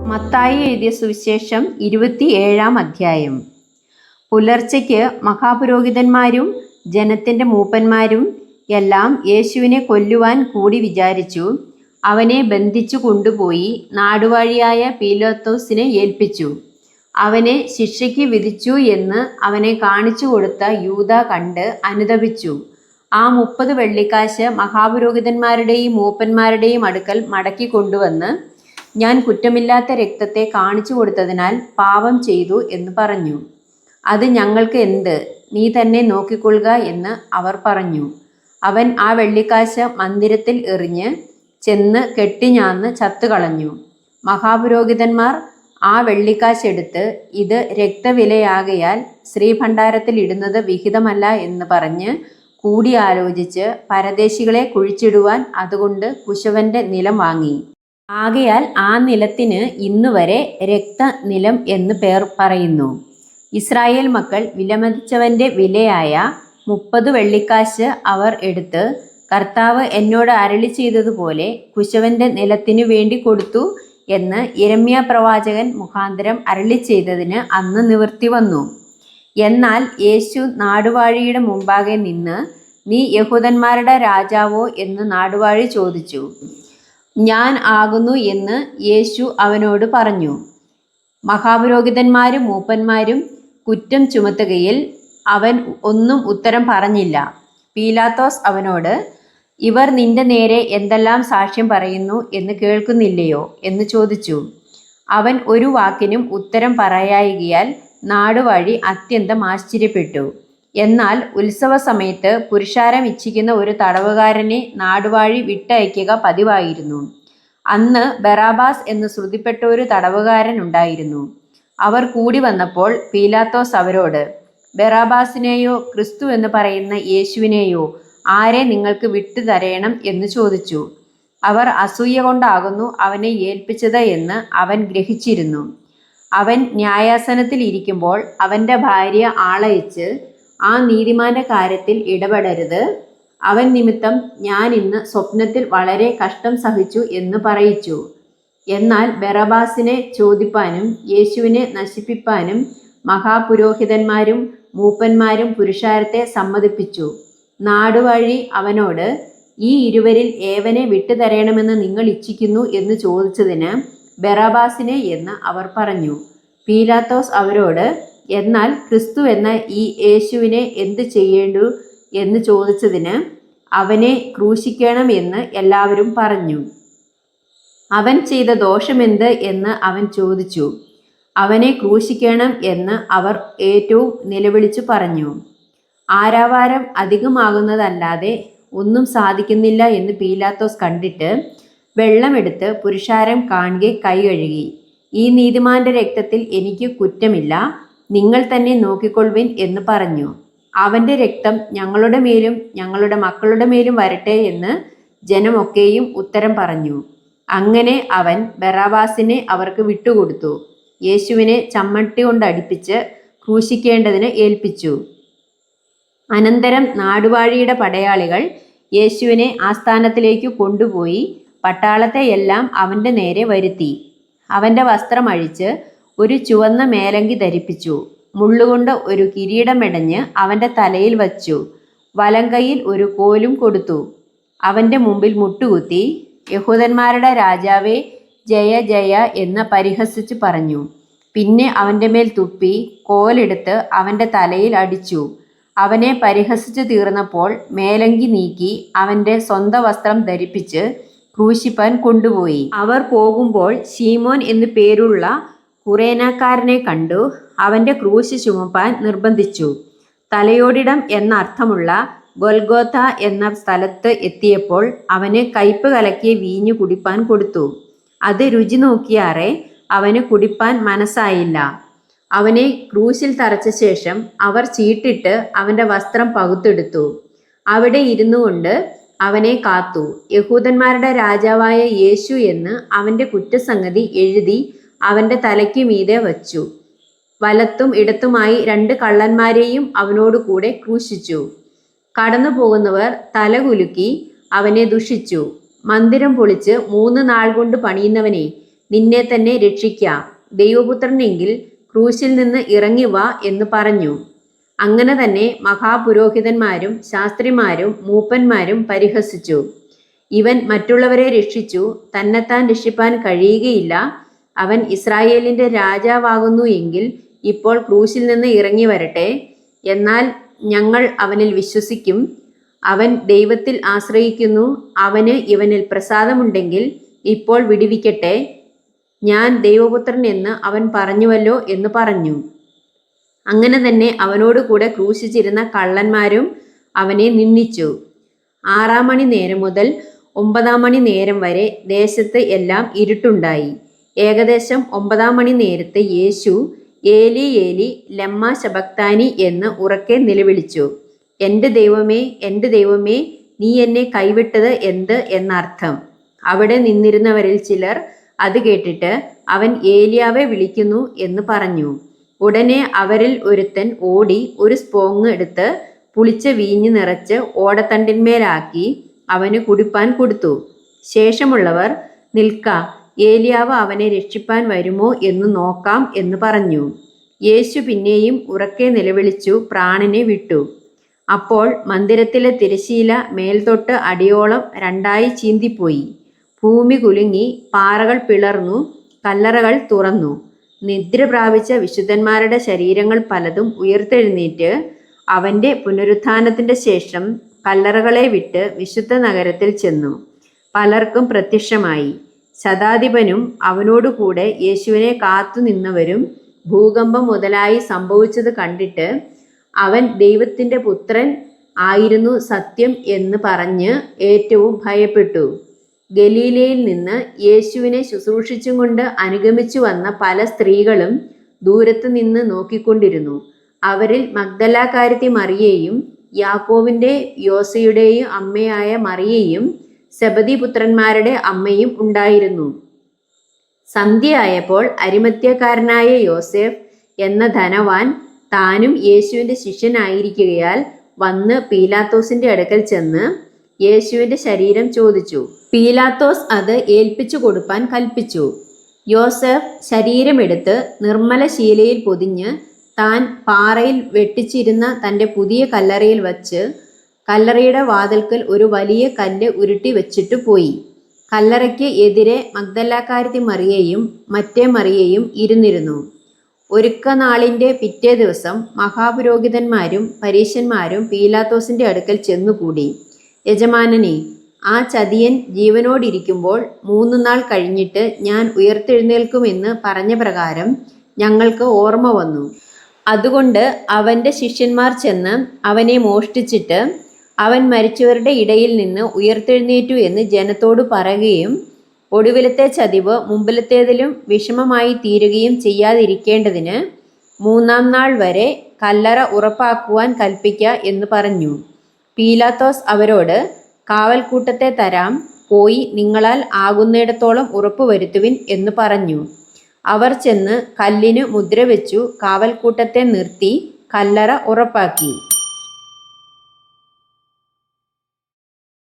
മത്തായി എഴുതിയ സുവിശേഷം 27-ാം അധ്യായം. പുലർച്ചയ്ക്ക് മഹാപുരോഹിതന്മാരും ജനത്തിൻ്റെ മൂപ്പന്മാരും എല്ലാം യേശുവിനെ കൊല്ലുവാൻ കൂടി വിചാരിച്ചു. അവനെ ബന്ധിച്ചു കൊണ്ടുപോയി നാടുവാഴിയായ പീലാത്തോസിനെ ഏൽപ്പിച്ചു. അവനെ ശിക്ഷയ്ക്ക് വിധിച്ചു എന്ന് അവനെ കാണിച്ചു കൊടുത്ത യൂദ കണ്ട് അനുതപിച്ചു. ആ 30 വെള്ളിക്കാശ് മഹാപുരോഹിതന്മാരുടെയും മൂപ്പന്മാരുടെയും അടുക്കൽ മടക്കി കൊണ്ടുവന്ന്, ഞാൻ കുറ്റമില്ലാത്ത രക്തത്തെ കാണിച്ചു കൊടുത്തതിനാൽ പാപം ചെയ്തു എന്ന് പറഞ്ഞു. അത് ഞങ്ങൾക്ക് എന്ത്, നീ തന്നെ നോക്കിക്കൊള്ളുക എന്ന് അവർ പറഞ്ഞു. അവൻ ആ വെള്ളിക്കാശ് മന്ദിരത്തിൽ എറിഞ്ഞ് ചെന്ന് കെട്ടിഞ്ഞാന്ന് ചത്തുകളഞ്ഞു. മഹാപുരോഹിതന്മാർ ആ വെള്ളിക്കാശെടുത്ത്, ഇത് രക്തവിലയാകയാൽ ശ്രീഭണ്ഡാരത്തിൽ ഇടുന്നത് വിഹിതമല്ല എന്ന് പറഞ്ഞ് കൂടിയാലോചിച്ച് പരദേശികളെ കുഴിച്ചിടുവാൻ അതുകൊണ്ട് കുശവന്റെ നിലം വാങ്ങി. ആകയാൽ ആ നിലത്തിന് ഇന്നുവരെ രക്തനിലം എന്ന് പേർ പറയുന്നു. ഇസ്രായേൽ മക്കൾ വിലമതിച്ചവന്റെ വിലയായ 30 വെള്ളിക്കാശ് അവർ എടുത്ത്, കർത്താവ് എന്നോട് അരുളി ചെയ്തതുപോലെ കുശവന്റെ നിലത്തിനു വേണ്ടി കൊടുത്തു എന്ന് യിരെമ്യാ പ്രവാചകൻ മുഖാന്തരം അരുളി ചെയ്തതിന് അന്ന് നിവൃത്തി വന്നു. എന്നാൽ യേശു നാടുവാഴിയുടെ മുമ്പാകെ നിന്ന്, നീ യഹൂദന്മാരുടെ രാജാവോ എന്ന് നാടുവാഴി ചോദിച്ചു. ഞാൻ ആകുന്നു എന്ന് യേശു അവനോട് പറഞ്ഞു. മഹാപുരോഹിതന്മാരും മൂപ്പന്മാരും കുറ്റം ചുമത്തുകയിൽ അവൻ ഒന്നും ഉത്തരം പറഞ്ഞില്ല. പീലാത്തോസ് അവനോട്, ഇവർ നിന്റെ നേരെ എന്തെല്ലാം സാക്ഷ്യം പറയുന്നു എന്ന് കേൾക്കുന്നില്ലയോ എന്ന് ചോദിച്ചു. അവൻ ഒരു വാക്കിനും ഉത്തരം പറയായികയാൽ നാടുവാഴി അത്യന്തം ആശ്ചര്യപ്പെട്ടു. എന്നാൽ ഉത്സവ സമയത്ത് പുരുഷാരം ഇച്ഛിക്കുന്ന ഒരു തടവുകാരനെ നാടുവാഴി വിട്ടയക്കുക പതിവായിരുന്നു. അന്ന് ബറാബാസ് എന്ന് ശ്രുതിപ്പെട്ട ഒരു തടവുകാരൻ ഉണ്ടായിരുന്നു. അവർ കൂടി വന്നപ്പോൾ പീലാത്തോസ് അവരോട്, ബറാബാസിനെയോ ക്രിസ്തു എന്ന് പറയുന്ന യേശുവിനെയോ ആരെ നിങ്ങൾക്ക് വിട്ടു തരേണം എന്ന് ചോദിച്ചു. അവർ അസൂയ കൊണ്ടാകുന്നു അവനെ ഏൽപ്പിച്ചത് എന്ന് അവൻ ഗ്രഹിച്ചിരുന്നു. അവൻ ന്യായാസനത്തിൽ ഇരിക്കുമ്പോൾ അവൻ്റെ ഭാര്യ ആളയച്ച്, ആ നീതിമാന്റെ കാര്യത്തിൽ ഇടപെടരുത്, അവൻ നിമിത്തം ഞാൻ ഇന്ന് സ്വപ്നത്തിൽ വളരെ കഷ്ടം സഹിച്ചു എന്ന് പറയിച്ചു. എന്നാൽ ബറബാസിനെ ചോദിപ്പാനും യേശുവിനെ നശിപ്പിപ്പാനും മഹാപുരോഹിതന്മാരും മൂപ്പന്മാരും പുരുഷാരത്തെ സമ്മതിപ്പിച്ചു. നാടുവാഴി അവനോട്, ഈ ഇരുവരിൽ ഏവനെ വിട്ടുതരണമെന്ന് നിങ്ങൾ ഇച്ഛിക്കുന്നു എന്ന് ചോദിച്ചതിന് ബറബാസിനെ എന്ന് അവർ പറഞ്ഞു. പീലാത്തോസ് അവരോട്, എന്നാൽ ക്രിസ്തു എന്ന ഈ യേശുവിനെ എന്ത് ചെയ്യേണ്ടു എന്ന് ചോദിച്ചതിന് അവനെ ക്രൂശിക്കണം എന്ന് എല്ലാവരും പറഞ്ഞു. അവൻ ചെയ്ത ദോഷമെന്ത് എന്ന് അവൻ ചോദിച്ചു. അവനെ ക്രൂശിക്കണം എന്ന് അവർ ഏറ്റവും നിലവിളിച്ചു പറഞ്ഞു. ആരവാരം അധികമാകുന്നതല്ലാതെ ഒന്നും സാധിക്കുന്നില്ല എന്ന് പീലാത്തോസ് കണ്ടിട്ട് വെള്ളമെടുത്ത് പുരുഷാരം കാൺകെ കൈ കഴുകി, ഈ നീതിമാന്റെ രക്തത്തിൽ എനിക്ക് കുറ്റമില്ല, നിങ്ങൾ തന്നെ നോക്കിക്കൊള്ളുവിൻ എന്ന് പറഞ്ഞു. അവൻ്റെ രക്തം ഞങ്ങളുടെ മേലും ഞങ്ങളുടെ മക്കളുടെ മേലും വരട്ടെ എന്ന് ജനമൊക്കെയും ഉത്തരം പറഞ്ഞു. അങ്ങനെ അവൻ ബറാബാസിനെ അവർക്ക് വിട്ടുകൊടുത്തു. യേശുവിനെ ചമ്മട്ടി കൊണ്ട് അടിപ്പിച്ച് ക്രൂശിക്കേണ്ടതിന് ഏൽപ്പിച്ചു. അനന്തരം നാടുവാഴിയുടെ പടയാളികൾ യേശുവിനെ ആസ്ഥാനത്തിലേക്ക് കൊണ്ടുപോയി പട്ടാളത്തെ എല്ലാം അവൻ്റെ നേരെ വരുത്തി. അവൻ്റെ വസ്ത്രം അഴിച്ച് ഒരു ചുവന്ന മേലങ്കി ധരിപ്പിച്ചു. മുള്ളുകൊണ്ട് ഒരു കിരീടമെടഞ്ഞ് അവൻ്റെ തലയിൽ വച്ചു. വലങ്കയിൽ ഒരു കോലും കൊടുത്തു. അവൻ്റെ മുമ്പിൽ മുട്ടുകുത്തി, യഹൂദന്മാരുടെ രാജാവേ, ജയ ജയ എന്ന് പരിഹസിച്ചു പറഞ്ഞു. പിന്നെ അവൻ്റെ മേൽ തുപ്പി കോലെടുത്ത് അവൻ്റെ തലയിൽ അടിച്ചു. അവനെ പരിഹസിച്ചു തീർന്നപ്പോൾ മേലങ്കി നീക്കി അവൻ്റെ സ്വന്തം വസ്ത്രം ധരിപ്പിച്ച് ക്രൂശിപ്പാൻ കൊണ്ടുപോയി. അവർ പോകുമ്പോൾ ശീമോൻ എന്നു പേരുള്ള കുറേനക്കാരനെ കണ്ടു. അവൻ്റെ ക്രൂശ് ചുമപ്പാൻ നിർബന്ധിച്ചു. തലയോടിടം എന്നർത്ഥമുള്ള ഗൊൽഗോഥ എന്ന സ്ഥലത്ത് എത്തിയപ്പോൾ അവന് കയ്പ് കലക്കിയ വീഞ്ഞു കുടിപ്പാൻ കൊടുത്തു. അത് രുചി നോക്കിയാറെ അവന് കുടിപ്പാൻ മനസ്സായില്ല. അവനെ ക്രൂശിൽ തറച്ച ശേഷം അവർ ചീട്ടിട്ട് അവൻ്റെ വസ്ത്രം പകുത്തെടുത്തു. അവിടെ ഇരുന്നു കൊണ്ട് അവനെ കാത്തു. യഹൂദന്മാരുടെ രാജാവായ യേശു എന്ന് അവൻ്റെ കുറ്റസംഗതി എഴുതി അവൻ്റെ തലയ്ക്ക് മീതെ വച്ചു. വലത്തും ഇടത്തുമായി 2 കള്ളന്മാരെയും അവനോട് കൂടെ ക്രൂശിച്ചു. കടന്നു പോകുന്നവർ തലകുലുക്കി അവനെ ദുഷിച്ചു. മന്ദിരം പൊളിച്ച് 3 നാൾ കൊണ്ട് പണിയുന്നവനെ, നിന്നെ തന്നെ രക്ഷിക്കാം. ദൈവപുത്രനെങ്കിൽ ക്രൂശിൽ നിന്ന് ഇറങ്ങി വാ എന്ന് പറഞ്ഞു. അങ്ങനെ തന്നെ മഹാപുരോഹിതന്മാരും ശാസ്ത്രിമാരും മൂപ്പന്മാരും പരിഹസിച്ചു. ഇവൻ മറ്റുള്ളവരെ രക്ഷിച്ചു, തന്നെത്താൻ രക്ഷിപ്പാൻ കഴിയുകയില്ല. അവൻ ഇസ്രായേലിന്റെ രാജാവാകുന്നു എങ്കിൽ ഇപ്പോൾ ക്രൂശിൽ നിന്ന് ഇറങ്ങി വരട്ടെ. എന്നാൽ ഞങ്ങൾ അവനിൽ വിശ്വസിക്കും. അവൻ ദൈവത്തിൽ ആശ്രയിക്കുന്നു. അവന് ഇവനിൽ പ്രസാദമുണ്ടെങ്കിൽ ഇപ്പോൾ വിടുവിക്കട്ടെ. ഞാൻ ദൈവപുത്രൻ എന്ന് അവൻ പറഞ്ഞുവല്ലോ എന്ന് പറഞ്ഞു. അങ്ങനെ തന്നെ അവനോട് കൂടെ ക്രൂശിച്ചിരുന്ന കള്ളന്മാരും അവനെ നിന്ദിച്ചു. 6 മണി നേരം മുതൽ 9 മണി നേരം വരെ ദേശത്ത് എല്ലാം ഇരുട്ടുണ്ടായി. ഏകദേശം 9 മണി നേരത്ത് യേശു ഏലി ഏലി ലമ്മ ശബക്താനി എന്ന് ഉറക്കെ നിലവിളിച്ചു. എൻ്റെ ദൈവമേ, എൻ്റെ ദൈവമേ, നീ എന്നെ കൈവിട്ടത് എന്ത് എന്നർത്ഥം. അവിടെ നിന്നിരുന്നവരിൽ ചിലർ അത് കേട്ടിട്ട് അവൻ ഏലിയാവെ വിളിക്കുന്നു എന്ന് പറഞ്ഞു. ഉടനെ അവരിൽ ഒരുത്തൻ ഓടി ഒരു സ്പോങ് എടുത്ത് പുളിച്ച വീഞ്ഞ് നിറച്ച് ഓടത്തണ്ടിന്മേലാക്കി അവന് കുടിപ്പാൻ കൊടുത്തു. ശേഷമുള്ളവർ, നിൽക്ക, ഏലിയാവ് അവനെ രക്ഷിപ്പാൻ വരുമോ എന്ന് നോക്കാം എന്ന് പറഞ്ഞു. യേശു പിന്നെയും ഉറക്കെ നിലവിളിച്ചു പ്രാണനെ വിട്ടു. അപ്പോൾ മന്ദിരത്തിലെ തിരശ്ശീല മേൽതൊട്ട് അടിയോളം 2 ചീന്തിപ്പോയി. ഭൂമി കുലുങ്ങി, പാറകൾ പിളർന്നു, കല്ലറകൾ തുറന്നു. നിദ്ര പ്രാപിച്ച വിശുദ്ധന്മാരുടെ ശരീരങ്ങൾ പലതും ഉയർത്തെഴുന്നേറ്റ് അവൻ്റെ പുനരുത്ഥാനത്തിൻ്റെ ശേഷം കല്ലറകളെ വിട്ട് വിശുദ്ധ നഗരത്തിൽ ചെന്നു പലർക്കും പ്രത്യക്ഷമായി. ശതാധിപനും അവനോടുകൂടെ യേശുവിനെ കാത്തു നിന്നവരും ഭൂകമ്പം മുതലായി സംഭവിച്ചത് കണ്ടിട്ട് അവൻ ദൈവത്തിൻ്റെ പുത്രൻ ആയിരുന്നു സത്യം എന്ന് പറഞ്ഞ് ഏറ്റവും ഭയപ്പെട്ടു. ഗലീലയിൽ നിന്ന് യേശുവിനെ ശുശ്രൂഷിച്ചും കൊണ്ട് അനുഗമിച്ചു വന്ന പല സ്ത്രീകളും ദൂരത്ത് നിന്ന് നോക്കിക്കൊണ്ടിരുന്നു. അവരിൽ മഗ്ദലാക്കാരത്തി മറിയയും യാക്കോവിൻ്റെ യോസയുടെയും അമ്മയായ മറിയയും സെബദി പുത്രന്മാരുടെ അമ്മയും ഉണ്ടായിരുന്നു. സന്ധ്യയായപ്പോൾ അരിമത്യക്കാരനായ യോസേഫ് എന്ന ധനവാൻ താനും യേശുവിൻ്റെ ശിഷ്യനായിരിക്കുകയാൽ വന്ന് പീലാത്തോസിൻ്റെ അടുക്കൽ ചെന്ന് യേശുവിൻ്റെ ശരീരം ചോദിച്ചു. പീലാത്തോസ് അത് ഏൽപ്പിച്ചു കൊടുപ്പാൻ കൽപ്പിച്ചു. യോസഫ് ശരീരമെടുത്ത് നിർമ്മല ശീലയിൽ പൊതിഞ്ഞ് താൻ പാറയിൽ വെട്ടിച്ചിരുന്ന തൻ്റെ പുതിയ കല്ലറയിൽ വച്ച് കല്ലറയുടെ വാതിൽക്കൽ ഒരു വലിയ കല്ല് ഉരുട്ടി വെച്ചിട്ട് പോയി. കല്ലറയ്ക്ക് എതിരെ മഗ്ദലാക്കാരത്തി മറിയയും മറ്റേ മറിയയും ഇരുന്നിരുന്നു. ഒരുക്കനാളിൻ്റെ പിറ്റേ ദിവസം മഹാപുരോഹിതന്മാരും പരീശന്മാരും പീലാത്തോസിൻ്റെ അടുക്കൽ ചെന്നുകൂടി. യജമാനനെ, ആ ചതിയൻ ജീവനോടിരിക്കുമ്പോൾ 3 നാൾ കഴിഞ്ഞിട്ട് ഞാൻ ഉയർത്തെഴുന്നേൽക്കുമെന്ന് പറഞ്ഞ പ്രകാരം ഞങ്ങൾക്ക് ഓർമ്മ വന്നു. അതുകൊണ്ട് അവൻ്റെ ശിഷ്യന്മാർ ചെന്ന് അവനെ മോഷ്ടിച്ചിട്ട് അവൻ മരിച്ചവരുടെ ഇടയിൽ നിന്ന് ഉയർത്തെഴുന്നേറ്റു എന്ന് ജനത്തോട് പറയുകയും ഒടുവിലത്തെ ചതിവ് മുമ്പിലത്തേതിലും വിഷമമായി തീരുകയും ചെയ്യാതിരിക്കേണ്ടതിന് 3-ാം നാൾ വരെ കല്ലറ ഉറപ്പാക്കുവാൻ കൽപ്പിക്ക എന്ന് പറഞ്ഞു. പീലാത്തോസ് അവരോട്, കാവൽക്കൂട്ടത്തെ തരാം, പോയി നിങ്ങളാൽ ആകുന്നിടത്തോളം ഉറപ്പ് വരുത്തുവിൻ എന്ന് പറഞ്ഞു. അവർ ചെന്ന് കല്ലിന് മുദ്ര വെച്ചു കാവൽക്കൂട്ടത്തെ നിർത്തി കല്ലറ ഉറപ്പാക്കി.